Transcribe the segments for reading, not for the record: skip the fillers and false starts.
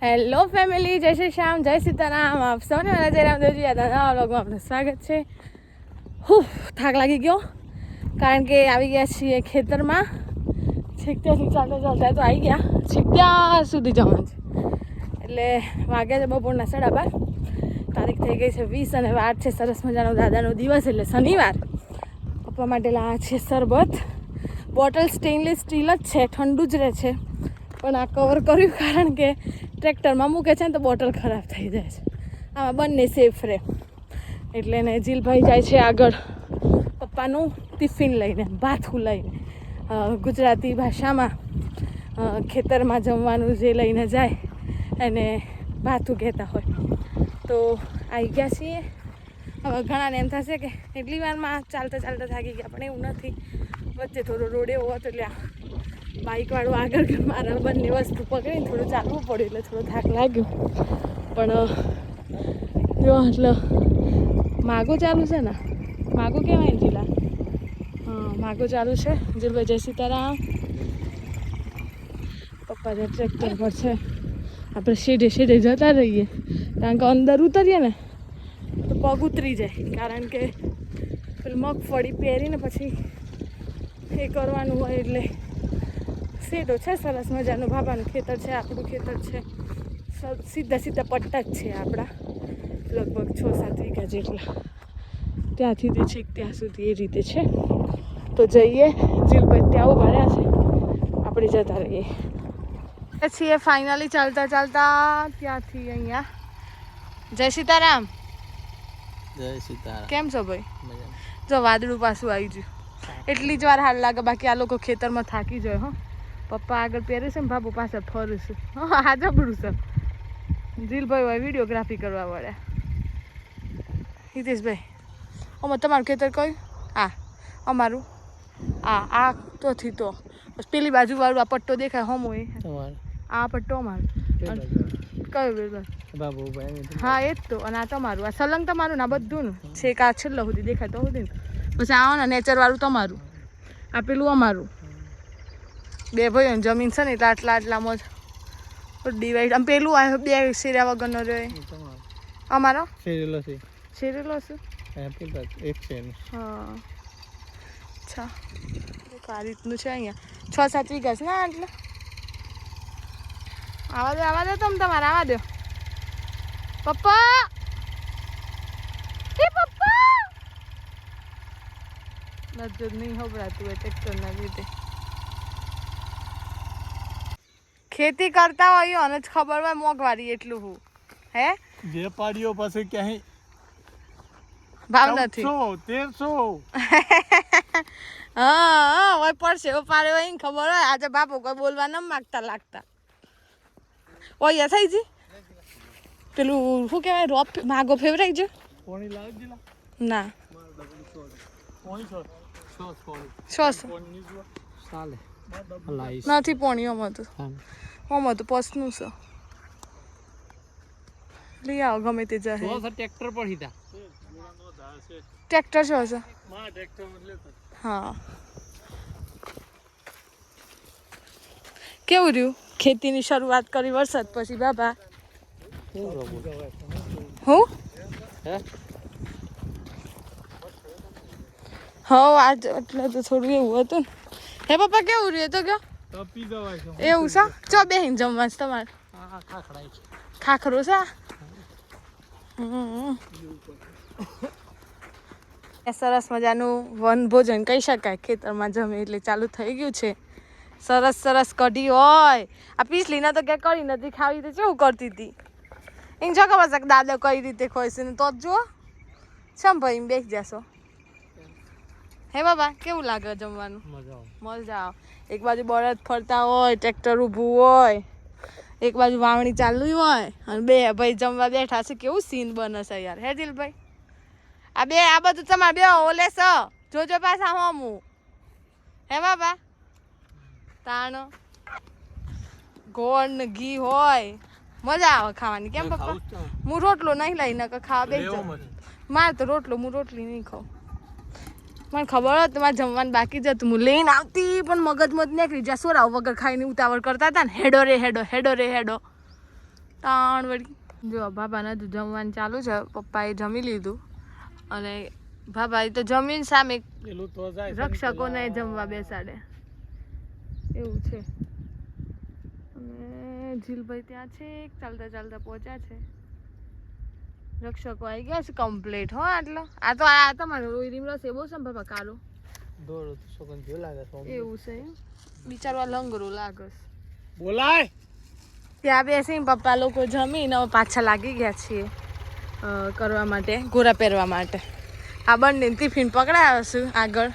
Hello family, જય શ્રી શ્યામ, જય સીતારામ. આપ સૌને મારા જય રામદેવજી નવા વ્લોગમાં આપનું સ્વાગત છે. થાક લાગી ગયો કારણ કે આવી ગયા છીએ ખેતરમાં. છેક ત્યાંથી ચાલતા ચાલતા તો આવી ગયા, છેક ત્યાં સુધી જવાનું છે. એટલે વાગ્યા છે બપોરના 12:30. તારીખ થઈ ગઈ છે 20 અને વાર છે સરસ મજાનો દાદાનો દિવસ એટલે શનિવાર. પપ્પા માટે લાવ્યા છે શરબત. બોટલ સ્ટેનલેસ સ્ટીલ જ છે, ઠંડુ જ રહે છે, પણ આ કવર કર્યું કારણ કે ટ્રેક્ટરમાં મૂકે છે ને તો બોટલ ખરાબ થઈ જાય છે. આમાં બંને સેફ રહે એટલે ને જીલભાઈ જાય છે આગળ પપ્પાનું ટિફિન લઈને, ભાથું લઈને. ગુજરાતી ભાષામાં ખેતરમાં જમવાનું જે લઈને જાય એને ભાથું કહેતા હોય. તો આવી ગયા છીએ. હવે ઘણાને એમ થશે કે એટલી વારમાં ચાલતા ચાલતા થાકી ગયા, પણ એવું નથી. વચ્ચે થોડો રોડ એવો હતો એટલે બાઇકવાળું આગળ મારા બંને વસ્તુ પકડીને થોડું ચાલવું પડ્યું એટલે થોડો થાક લાગ્યો. પણ જો એટલે માગો ચાલુ છે ને, માગો કહેવાય ને જીલા? હા, માગો ચાલુ છે. જીલભાઈ જય સીતારામ. પપ્પા જે ટ્રેક્ટર પર છે, આપણે સીધે સીધે જતા રહીએ કારણ કે અંદર ઉતરીએ ને તો પગ ઉતરી જાય, કારણ કે પેલી મગફળી પહેરીને પછી એ કરવાનું હોય. એટલે સીધો છે સરસ મજાનું. બાબાનું ખેતર છે, આપણું ખેતર છે, સીધા સીધા પટ્ટા જ છે આપણા, લગભગ 6-7 વીઘા જેટલા. ત્યાંથી તે છેક ત્યાં સુધી એ રીતે છે. તો જઈએ, જીલભાઈ ત્યાં ઉભા રહ્યા છે, આપણે જતા રહીએ. છીએ ફાઇનલી ચાલતા ચાલતા ત્યાંથી અહીંયા. જય સીતારામ. જય સીતારામ. કેમ છો ભાઈ? જો વાદળું પાછું આવી ગયું, એટલી જ વાર હાલ લાગે, બાકી આ લોકો ખેતરમાં થાકી જાય. હો, પપ્પા આગળ પહેરે છે ને બાપુ પાછળ ફરું છું. હા, જબરું છે. જીલભાઈ હોય વિડીયોગ્રાફી કરવા વાળા. હિતેશભાઈ, આમાં તમારું ખેતર કયું? આ અમારું આ તોથી તો પેલી બાજુ વાળું આ પટ્ટો દેખાય હમો એ આ પટ્ટો અમારું. કયું બરાબર? હા, એ જ તો. અને આ તમારું, આ સલંગ તમારું ના બધું ને છેક આ છેલ્લો સુધી દેખાય તો સુધી. પછી આવો ને નેચરવાળું તમારું, આ પેલું અમારું. બે ભાઈઓની જમીન છે ને એટલે આટલામાં જ ડિવાઈડ. આમ પેલું આ બે શેર્યા વગરનો રહ્યો અમારો શેરેલો છે. શેરેલો છે હા. અચ્છા, આ રીતનું છે. અહીંયા 6-7 વીઘા છે ને એટલે આવા દો તમે તમારે આવા દો. પપ્પા પપ્પા નજર નહીં ખબરાતું હોય ટ્રેક્ટરના લીધે. ખેતી કરતા હોય અને જ ખબર હોય મોંઘવારી એટલું હું હે વેપારીઓ પાસે ક્યાંય ભાવ નથી. 1300 હા હોય પડશે પાડે હોય ને ખબર હોય. આજે બાપુ કોઈ બોલવા ન માગતા લાગતા ઓય થઈ જી પેલું શું કહેવાય રોપ માગો ફેવરાઈ છે ના નથી પોણી આમાં તો પસનું છે. લઈ આવો ગમે તે જાય. ટ્રેક્ટર પર સીધા ટ્રેક્ટર શું છે? હા, કેવું રહ્યું ખેતીની શરૂઆત કરી વરસાદ પછી બાબા? હું હા આજ એટલે તો થોડું એવું હતું ને. હે પપ્પા કેવું રહ્યું તો કયો? એવું છે? ચો બેહીને જમવા તમારે ખાખરો છે. સરસ મજાનું વન ભોજન કહી શકાય, ખેતરમાં જમે એટલે ચાલુ થઈ ગયું છે. સરસ સરસ કઢી હોય. આ પીસલીના તો ક્યાં કઢી નથી ખાવી તો કેવું કરતી હતી એને જો ખબર છે દાદા કઈ રીતે ખોય છે ને તો જ જુઓ છમ ભાઈ બેસી જશો. હે બાબા કેવું લાગે જમવાનું? મજા આવે. એક બાજુ બળદ ફરતા હોય, ટ્રેક્ટર ઊભું હોય, એક બાજુ વાવણી ચાલુ હોય અને બે ભાઈ જમવા બેઠા છે. કેવું સીન બને છે યાર. હે દિલભાઈ આ બધું તમારે બે ઓલે છે જોજો પાછા હમું. હે બાબા તાણો ગોળ ને ઘી હોય, મજા આવે ખાવાની. કેમ પપ્પા? હું રોટલો નહીં લઈને ખાવા બેસી જાઉં. મારે તો રોટલો, હું રોટલી નહીં ખાઉં. મને ખબર હોય તમારે જમવાનું બાકી જતું હું લઈને આવતી, પણ મગજમાં જ નીકળી જ્યાં સોરાવ વગર ખાઈને ઉતાવળ કરતા હતા ને હેડો રે હેડો હેડો રે હેડો. તાણ વળી જો બાબાને તો જમવાનું ચાલુ છે. પપ્પાએ જમી લીધું અને બાબાએ તો જમીન સામે પેલું તો જાય રક્ષકોને જમવા બેસાડે એવું છે. અને જીલભાઈ ત્યાં છે ચાલતા ચાલતા પહોંચ્યા છે. રક્ષકો આવી ગયા છે કમ્પ્લીટ હો. આટલો આ તમારો રોઈ રસ એવો છે ને બાબા કાલો દોડો તો છોકન જો લાગે છે એવું છે બિચારો લંગરો લાગે છે. બોલાય ત્યાં બેસીને પપ્પા લોકો જમીને પાછા લાગી ગયા છીએ કરવા માટે ગોરા પહેરવા માટે. આ બંને ટિફિન પકડાયો છું આગળ.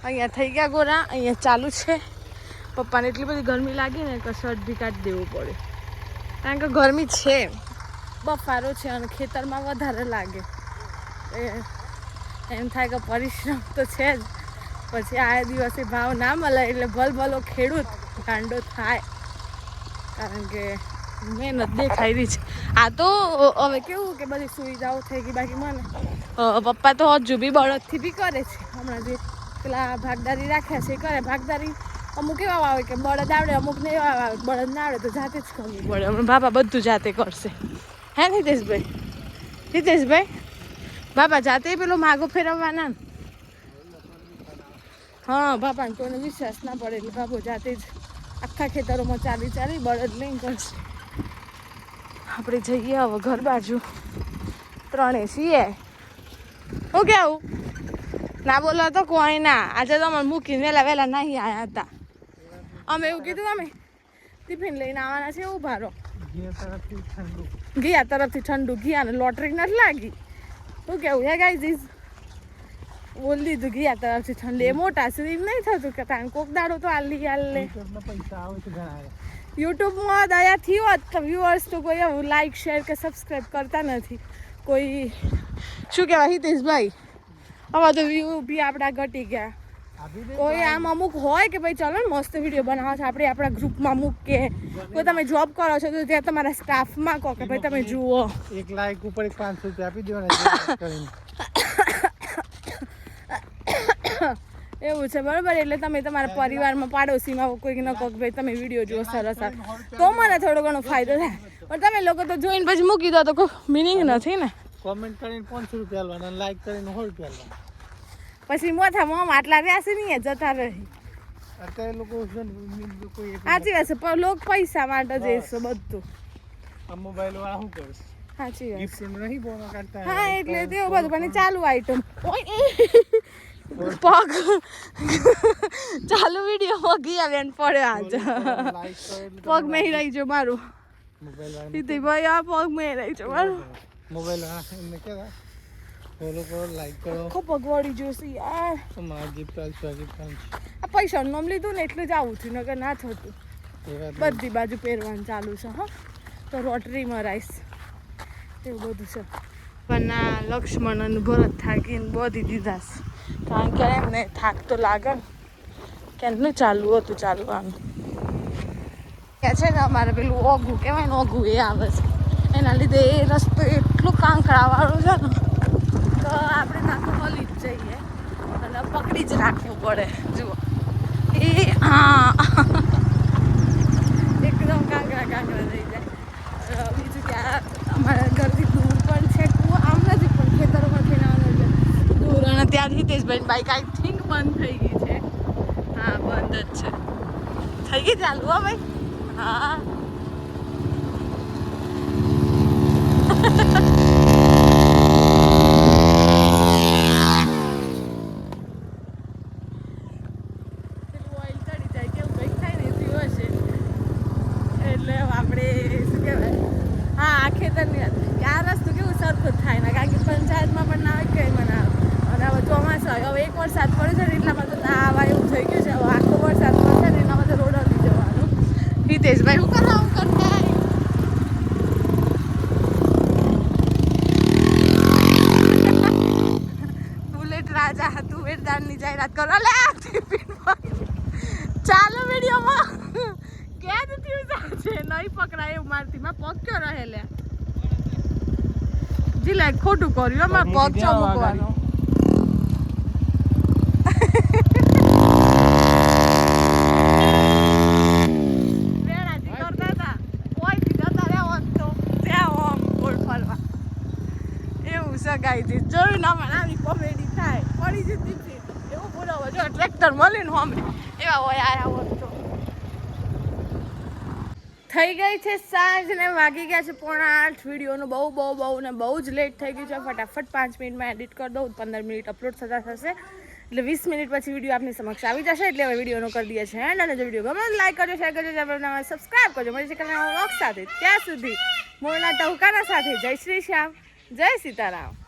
અહીંયા થઈ ગયા ગોરા. અહીંયા ચાલુ છે. પપ્પાને એટલી બધી ગરમી લાગી ને કે શર્ટ કાઢી દેવું પડે કારણ કે ગરમી છે બફારો છે અને ખેતરમાં વધારે લાગે. એમ થાય કે પરિશ્રમ તો છે જ પછી આ દિવસે ભાવ ના મળે એટલે ભલભલો ખેડૂત ગાંડો થાય કારણ કે મહેનત દેખાઈ રહી છે. આ તો હવે કેવું કે બધી સુવિધાઓ થઈ ગઈ બાકી મને પપ્પા તો હજુ બી બળદથી બી કરે છે. હમણાં જે પેલા ભાગદારી રાખ્યા છે એ કરે. ભાગદારી અમુક એવા આવે કે બળદ આવડે અમુક ને એવા આવે બળદ ના આવડે તો જાતે જ કરવું પડે. હમણાં બાબા બધું જાતે કરશે હે હિતેશભાઈ બાબા જાતે પેલો માગો ફેરવવાના. હા બાપાને કોઈને વિશ્વાસ ના પડે એટલે બાબો જાતે જ આખા ખેતરોમાં ચાલી બળદ લઈને કરશે. આપણે જઈએ હવે ઘર બાજુ. ત્રણે છીએ હું કેવું ના બોલો તો કોઈ ના. આજે તો અમે મૂકીને વહેલા નહીં આવ્યા હતા. અમે એવું કીધું અમે ટિફિન લઈને આવવાના છે એવું ભારો ઘિયા તરફથી ઠંડુ ઘિયાને લોટરી નથી લાગી. શું કેવું હે ગાઈઝ બોલી દીધું ઘિયા તરફથી ઠંડુ. એ મોટા સુધી નહીં થતું કે તાણ કોક દાડો તો હાલ લે પૈસા આવે છે ઘણા. યુટ્યુબમાં દયાથી હોત તો વ્યુઅર્સ તો કોઈ એવું લાઈક શેર કે સબસ્ક્રાઈબ કરતા નથી. કોઈ શું કહેવાય હિતેશભાઈ હવે તો વ્યૂ બી આપણા ઘટી ગયા. કોઈ આમ અમુક હોય કે ભાઈ ચલો ને મસ્ત વિડીયો બનાવો છો આપણે આપણા ગ્રુપમાં મૂકીએ. કોઈ તમે જોબ કરો છો તો ત્યાં તમારા સ્ટાફમાં કહો કે ભાઈ તમે જુઓ. એક લાઈક ઉપર 500 રૂપિયા આપી દેવાના એવું છે બરાબર. એટલે તમે તમારા પરિવારમાં પાડોશીમાં કોઈક ન કહો કે ભાઈ તમે વિડીયો જુઓ સરસ તો મને થોડો ઘણો ફાયદો થાય. પણ તમે લોકો તો જોઈને પછી મૂકી દો તો કોઈ મિનિંગ નથી ને. કોમેન્ટ કરીને 500 રૂપિયા આલવાના અને લાઈક કરીને 100 રૂપિયા આલવાના. પછી મોથામાં આટલા રહ્યા નહીં જતા રહી. અત્યારે લોકો સાચી વાત છે પણ લોકો પૈસા માટે જઈશું બધું. આ મોબાઈલ વાળા શું કરે? સાચી વાત ગિફ્ટ નહીં બોનો કાઢતા. હા એટલે તેવું બધું પણ ચાલુ આઈટમ પગ ચાલુ વિડીયો ગયા બેન પડ્યો આજ પગ મેં રહી જો મારું ભાઈ આ પગ મેં રહી જો મારું મોબાઈલ એમને કેવા ફોલો કરો લાઈક કરો. આખો પગ વળી જોશે યાર. તમારા ગિફ્ટ આલશું આ પૈસા નામ લીધું ને એટલું જ આવું થયું નકર ના થતું. બધી બાજુ પહેરવાનું ચાલુ છે હા તો રોટરીમાં રાઈસ એવું બધું છે. પણ આ લક્ષ્મણ અને ભરત થાકીને બોધી દીધા છે કારણ કે એમને થાક તો લાગે ને કેમનું ચાલુ હતું ચાલવાનું. કે છે ને અમારે પેલું ઓઘું કહેવાય ને ઓઘું એ આવે છે એના લીધે એ રસ્તો એટલું કાંકરાવાળું છે ને તો આપણે નાખું હલી જ જઈએ અને પકડી જ રાખવું પડે. જુઓ એ હા એકદમ કાંકરા થઈ જાય. બીજું કે અમારા ઘરથી દૂર પણ છે કૂવો આમ નથી પણ ખેતરોમાં થઈને આવવાનું છે દૂર. અને ત્યાં હિતેશભાઈ બાઈક આઈ થિંક બંધ થઈ ગઈ છે. હા બંધ જ છે. થઈ ગઈ ચાલુ હો ભાઈ. હા વરસાદ પડે છે ને એટલામાં તો ના આવા એવું થઈ ગયું છે. હવે આખો વરસાદ પડશે ને એના માટે રોડ હલી જવાનું. હિતેશભાઈ હું કરાવું કરતા બુલેટ રાજા હતું વેરદારની જાહેરાત કરો લે ચાલો વિડીયોમાં કેદ થયું છે નહીં પકડાય એવું મારથી માં પગ ક્યો રહે લે જીલા ખોટું કર્યું અમારે પગ ચો મૂકવાનો. વેરાજી કરતા હતા કોઈ જતા રહ્યા હોત સગાઈ જોયું ના મને આવી કોમેડી થાય પડી જતી એવું બોલાવો જો ટ્રેક્ટર મળે ને હમણાં એવા હોય આયા હોત તો થઈ ગઈ છે સાંજ ને વાગી ગયા છે 7:45 વિડીયોનું બહુ જ લેટ થઈ ગયું છે ફટાફટ 5 મિનિટમાં એડિટ કરી દઉં 15 મિનિટ અપલોડ થતા થશે એટલે 20 મિનિટ પછી વિડીયો આપની સમક્ષ આવી જશે એટલે હવે વિડીયોનો કરી દઈએ છે એન્ડ અને જો વિડીયો ગમે લાઈક કરજો શેર કરજો ચેનલને સબસ્ક્રાઈબ કરજો મળી છે કલાના વ્લોગ સાથે ત્યાં સુધી મોરના ટહુકાના સાથે જય શ્રી શ્યામ જય સીતારામ